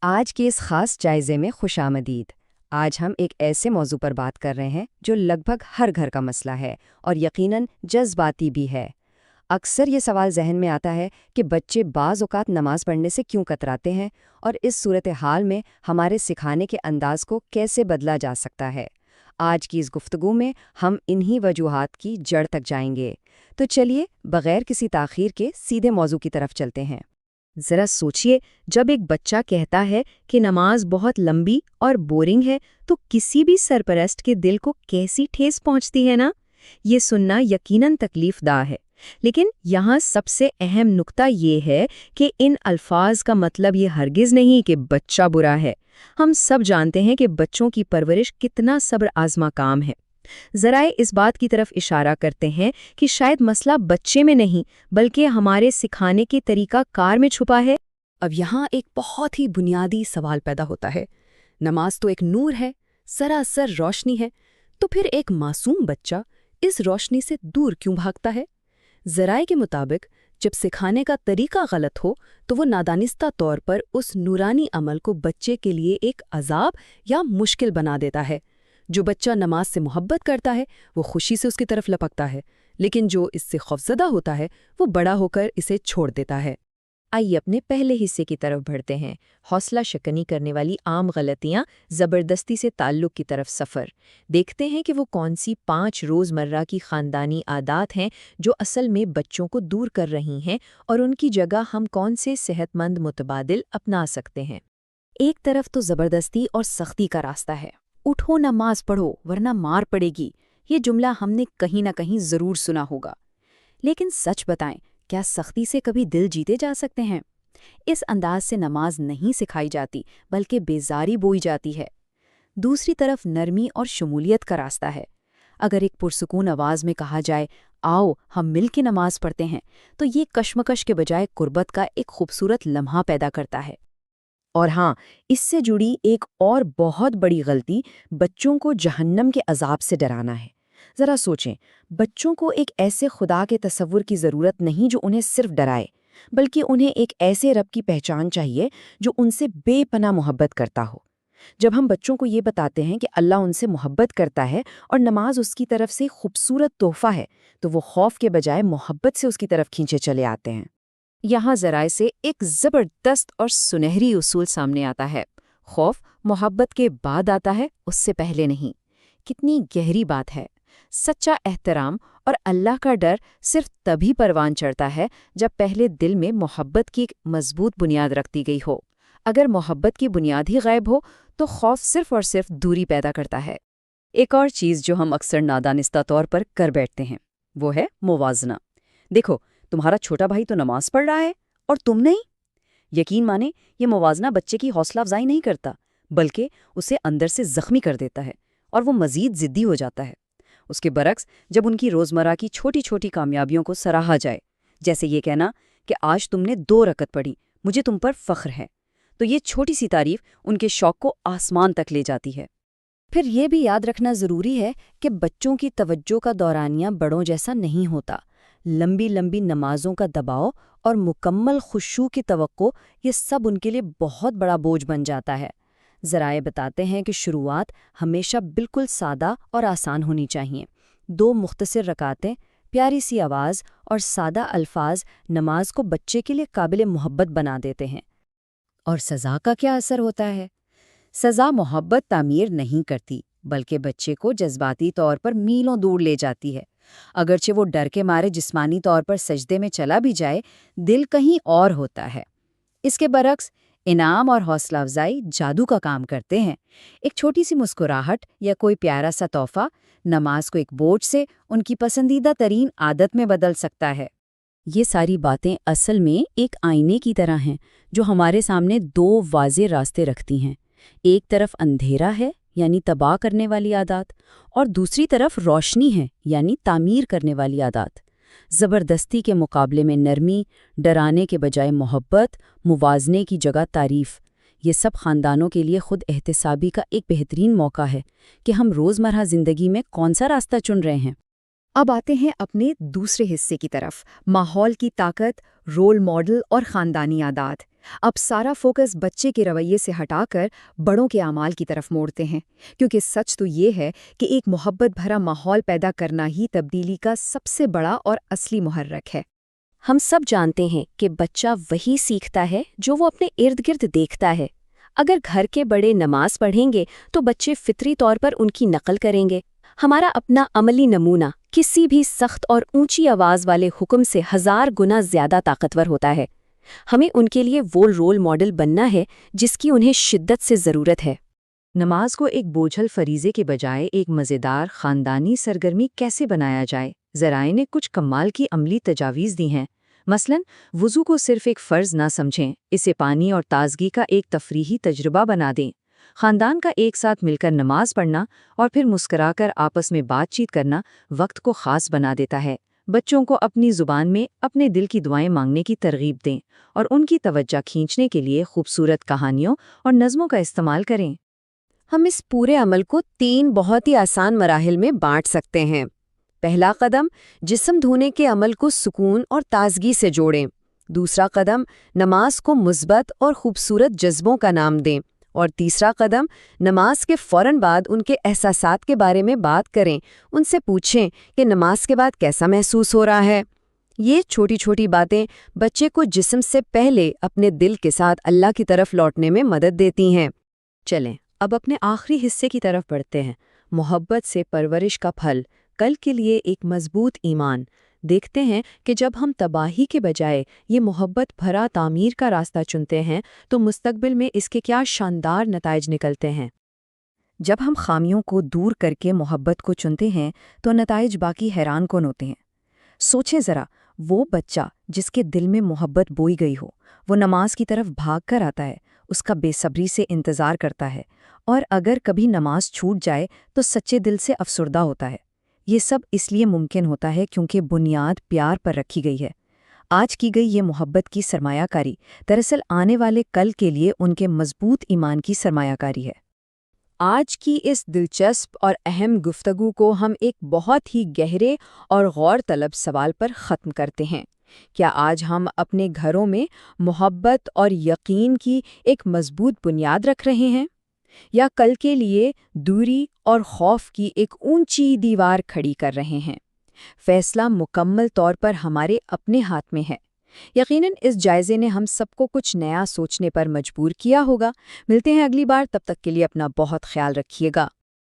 آج کے اس خاص جائزے میں خوش آمدید۔ آج ہم ایک ایسے موضوع پر بات کر رہے ہیں جو لگ بھگ ہر گھر کا مسئلہ ہے اور یقیناً جذباتی بھی ہے۔ اکثر یہ سوال ذہن میں آتا ہے کہ بچے بعض اوقات نماز پڑھنے سے کیوں کتراتے ہیں اور اس صورتحال میں ہمارے سکھانے کے انداز کو کیسے بدلا جا سکتا ہے۔ آج کی اس گفتگو میں ہم انہی وجوہات کی جڑ تک جائیں گے۔ تو چلیے بغیر کسی تاخیر کے سیدھے موضوع کی طرف چلتے ہیں۔ ذرا سوچئے، جب ایک بچہ کہتا ہے کہ نماز بہت لمبی اور بورنگ ہے تو کسی بھی سرپرست کے دل کو کیسی ٹھیس پہنچتی ہے نا؟ یہ سننا یقیناً تکلیف دہ ہے، لیکن یہاں سب سے اہم نقطہ یہ ہے کہ ان الفاظ کا مطلب یہ ہرگز نہیں کہ بچہ برا ہے۔ ہم سب جانتے ہیں کہ بچوں کی پرورش کتنا صبر آزما کام ہے۔ ذرائع اس بات کی طرف اشارہ کرتے ہیں کہ شاید مسئلہ بچے میں نہیں بلکہ ہمارے سکھانے کے طریقہ کار میں چھپا ہے۔ اب یہاں ایک بہت ہی بنیادی سوال پیدا ہوتا ہے۔ نماز تو ایک نور ہے، سراسر روشنی ہے، تو پھر ایک معصوم بچہ اس روشنی سے دور کیوں بھاگتا ہے؟ ذرائع کے مطابق جب سکھانے کا طریقہ غلط ہو تو وہ نادانستہ طور پر اس نورانی عمل کو بچے کے لیے ایک عذاب یا مشکل بنا دیتا ہے۔ جو بچہ نماز سے محبت کرتا ہے وہ خوشی سے اس کی طرف لپکتا ہے، لیکن جو اس سے خوفزدہ ہوتا ہے وہ بڑا ہو کر اسے چھوڑ دیتا ہے۔ آئیے اپنے پہلے حصے کی طرف بڑھتے ہیں۔ حوصلہ شکنی کرنے والی عام غلطیاں، زبردستی سے تعلق کی طرف سفر۔ دیکھتے ہیں کہ وہ کون سی 5 روزمرہ کی خاندانی عادات ہیں جو اصل میں بچوں کو دور کر رہی ہیں، اور ان کی جگہ ہم کون سے صحت مند متبادل اپنا سکتے ہیں۔ ایک طرف تو زبردستی اور سختی کا راستہ ہے۔ اٹھو نماز پڑھو ورنہ مار پڑے گی، یہ جملہ ہم نے کہیں نہ کہیں ضرور سنا ہوگا۔ لیکن سچ بتائیں، کیا سختی سے کبھی دل جیتے جا سکتے ہیں؟ اس انداز سے نماز نہیں سکھائی جاتی بلکہ بیزاری بوئی جاتی ہے۔ دوسری طرف نرمی اور شمولیت کا راستہ ہے۔ اگر ایک پرسکون آواز میں کہا جائے آؤ ہم مل کے نماز پڑھتے ہیں، تو یہ کشمکش کے بجائے قربت کا ایک خوبصورت لمحہ پیدا کرتا ہے۔ اور ہاں، اس سے جڑی ایک اور بہت بڑی غلطی بچوں کو جہنم کے عذاب سے ڈرانا ہے۔ ذرا سوچیں، بچوں کو ایک ایسے خدا کے تصور کی ضرورت نہیں جو انہیں صرف ڈرائے، بلکہ انہیں ایک ایسے رب کی پہچان چاہیے جو ان سے بے پناہ محبت کرتا ہو۔ جب ہم بچوں کو یہ بتاتے ہیں کہ اللہ ان سے محبت کرتا ہے اور نماز اس کی طرف سے خوبصورت تحفہ ہے، تو وہ خوف کے بجائے محبت سے اس کی طرف کھینچے چلے آتے ہیں۔ یہاں ذرائع سے ایک زبردست اور سنہری اصول سامنے آتا ہے۔ خوف محبت کے بعد آتا ہے، اس سے پہلے نہیں۔ کتنی گہری بات ہے۔ سچا احترام اور اللہ کا ڈر صرف تبھی پروان چڑھتا ہے جب پہلے دل میں محبت کی ایک مضبوط بنیاد رکھتی گئی ہو۔ اگر محبت کی بنیاد ہی غائب ہو تو خوف صرف اور صرف دوری پیدا کرتا ہے۔ ایک اور چیز جو ہم اکثر نادانستہ طور پر کر بیٹھتے ہیں وہ ہے موازنہ۔ دیکھو، تمہارا چھوٹا بھائی تو نماز پڑھ رہا ہے اور تم نہیں۔ یقین مانیں، یہ موازنہ بچے کی حوصلہ افزائی نہیں کرتا بلکہ اسے اندر سے زخمی کر دیتا ہے اور وہ مزید ضدی ہو جاتا ہے۔ اس کے برعکس جب ان کی روزمرہ کی چھوٹی چھوٹی کامیابیوں کو سراہا جائے، جیسے یہ کہنا کہ آج تم نے 2 رکعت پڑھی، مجھے تم پر فخر ہے، تو یہ چھوٹی سی تعریف ان کے شوق کو آسمان تک لے جاتی ہے۔ پھر یہ بھی یاد رکھنا ضروری ہے کہ بچوں کی توجہ کا دورانیہ بڑوں جیسا نہیں ہوتا۔ لمبی لمبی نمازوں کا دباؤ اور مکمل خشوع کی توقع، یہ سب ان کے لیے بہت بڑا بوجھ بن جاتا ہے۔ ذرائع بتاتے ہیں کہ شروعات ہمیشہ بالکل سادہ اور آسان ہونی چاہیے۔ 2 مختصر رکعتیں، پیاری سی آواز اور سادہ الفاظ نماز کو بچے کے لیے قابل محبت بنا دیتے ہیں۔ اور سزا کا کیا اثر ہوتا ہے؟ سزا محبت تعمیر نہیں کرتی بلکہ بچے کو جذباتی طور پر میلوں دور لے جاتی ہے۔ اگرچہ وہ ڈر کے مارے جسمانی طور پر سجدے میں چلا بھی جائے، دل کہیں اور ہوتا ہے۔ اس کے برعکس انعام اور حوصلہ افزائی جادو کا کام کرتے ہیں۔ ایک چھوٹی سی مسکراہٹ یا کوئی پیارا سا تحفہ نماز کو ایک بوجھ سے ان کی پسندیدہ ترین عادت میں بدل سکتا ہے۔ یہ ساری باتیں اصل میں ایک آئینے کی طرح ہیں جو ہمارے سامنے 2 واضح راستے رکھتی ہیں۔ ایک طرف اندھیرا ہے، یعنی تباہ کرنے والی عادات، اور دوسری طرف روشنی ہے، یعنی تعمیر کرنے والی عادات۔ زبردستی کے مقابلے میں نرمی، ڈرانے کے بجائے محبت، موازنے کی جگہ تعریف، یہ سب خاندانوں کے لیے خود احتسابی کا ایک بہترین موقع ہے کہ ہم روزمرہ زندگی میں کون سا راستہ چن رہے ہیں۔ اب آتے ہیں اپنے دوسرے حصے کی طرف، ماحول کی طاقت، رول ماڈل اور خاندانی عادات۔ اب سارا فوکس بچے کے رویے سے ہٹا کر بڑوں کے اعمال کی طرف موڑتے ہیں، کیونکہ سچ تو یہ ہے کہ ایک محبت بھرا ماحول پیدا کرنا ہی تبدیلی کا سب سے بڑا اور اصلی محرک ہے۔ ہم سب جانتے ہیں کہ بچہ وہی سیکھتا ہے جو وہ اپنے ارد گرد دیکھتا ہے۔ اگر گھر کے بڑے نماز پڑھیں گے تو بچے فطری طور پر ان کی نقل کریں گے۔ ہمارا اپنا عملی نمونہ کسی بھی سخت اور اونچی آواز والے حکم سے 1000 گنا زیادہ طاقتور ہوتا ہے۔ ہمیں ان کے لیے وہ رول ماڈل بننا ہے جس کی انہیں شدت سے ضرورت ہے۔ نماز کو ایک بوجھل فریضے کے بجائے ایک مزیدار خاندانی سرگرمی کیسے بنایا جائے؟ ذرائع نے کچھ کمال کی عملی تجاویز دی ہیں۔ مثلاً وضو کو صرف ایک فرض نہ سمجھیں، اسے پانی اور تازگی کا ایک تفریحی تجربہ بنا دیں۔ خاندان کا ایک ساتھ مل کر نماز پڑھنا اور پھر مسکرا کر آپس میں بات چیت کرنا وقت کو خاص بنا دیتا ہے۔ بچوں کو اپنی زبان میں اپنے دل کی دعائیں مانگنے کی ترغیب دیں اور ان کی توجہ کھینچنے کے لیے خوبصورت کہانیوں اور نظموں کا استعمال کریں۔ ہم اس پورے عمل کو 3 بہت ہی آسان مراحل میں بانٹ سکتے ہیں۔ پہلا قدم، جسم دھونے کے عمل کو سکون اور تازگی سے جوڑیں۔ دوسرا قدم، نماز کو مثبت اور خوبصورت جذبوں کا نام دیں۔ اور تیسرا قدم، نماز کے فوراً بعد ان کے احساسات کے بارے میں بات کریں، ان سے پوچھیں کہ نماز کے بعد کیسا محسوس ہو رہا ہے۔ یہ چھوٹی چھوٹی باتیں بچے کو جسم سے پہلے اپنے دل کے ساتھ اللہ کی طرف لوٹنے میں مدد دیتی ہیں۔ چلیں اب اپنے آخری حصے کی طرف بڑھتے ہیں، محبت سے پرورش کا پھل، کل کے لیے ایک مضبوط ایمان۔ دیکھتے ہیں کہ جب ہم تباہی کے بجائے یہ محبت بھرا تعمیر کا راستہ چنتے ہیں تو مستقبل میں اس کے کیا شاندار نتائج نکلتے ہیں۔ جب ہم خامیوں کو دور کر کے محبت کو چنتے ہیں تو نتائج باقی حیران کن ہوتے ہیں۔ سوچیں ذرا، وہ بچہ جس کے دل میں محبت بوئی گئی ہو، وہ نماز کی طرف بھاگ کر آتا ہے، اس کا بے صبری سے انتظار کرتا ہے، اور اگر کبھی نماز چھوٹ جائے تو سچے دل سے افسردہ ہوتا ہے۔ یہ سب اس لیے ممکن ہوتا ہے کیونکہ بنیاد پیار پر رکھی گئی ہے۔ آج کی گئی یہ محبت کی سرمایہ کاری دراصل آنے والے کل کے لیے ان کے مضبوط ایمان کی سرمایہ کاری ہے۔ آج کی اس دلچسپ اور اہم گفتگو کو ہم ایک بہت ہی گہرے اور غور طلب سوال پر ختم کرتے ہیں۔ کیا آج ہم اپنے گھروں میں محبت اور یقین کی ایک مضبوط بنیاد رکھ رہے ہیں، یا کل کے لیے دوری اور خوف کی ایک اونچی دیوار کھڑی کر رہے ہیں؟ فیصلہ مکمل طور پر ہمارے اپنے ہاتھ میں ہے۔ یقیناً اس جائزے نے ہم سب کو کچھ نیا سوچنے پر مجبور کیا ہوگا۔ ملتے ہیں اگلی بار، تب تک کے لیے اپنا بہت خیال رکھیے گا۔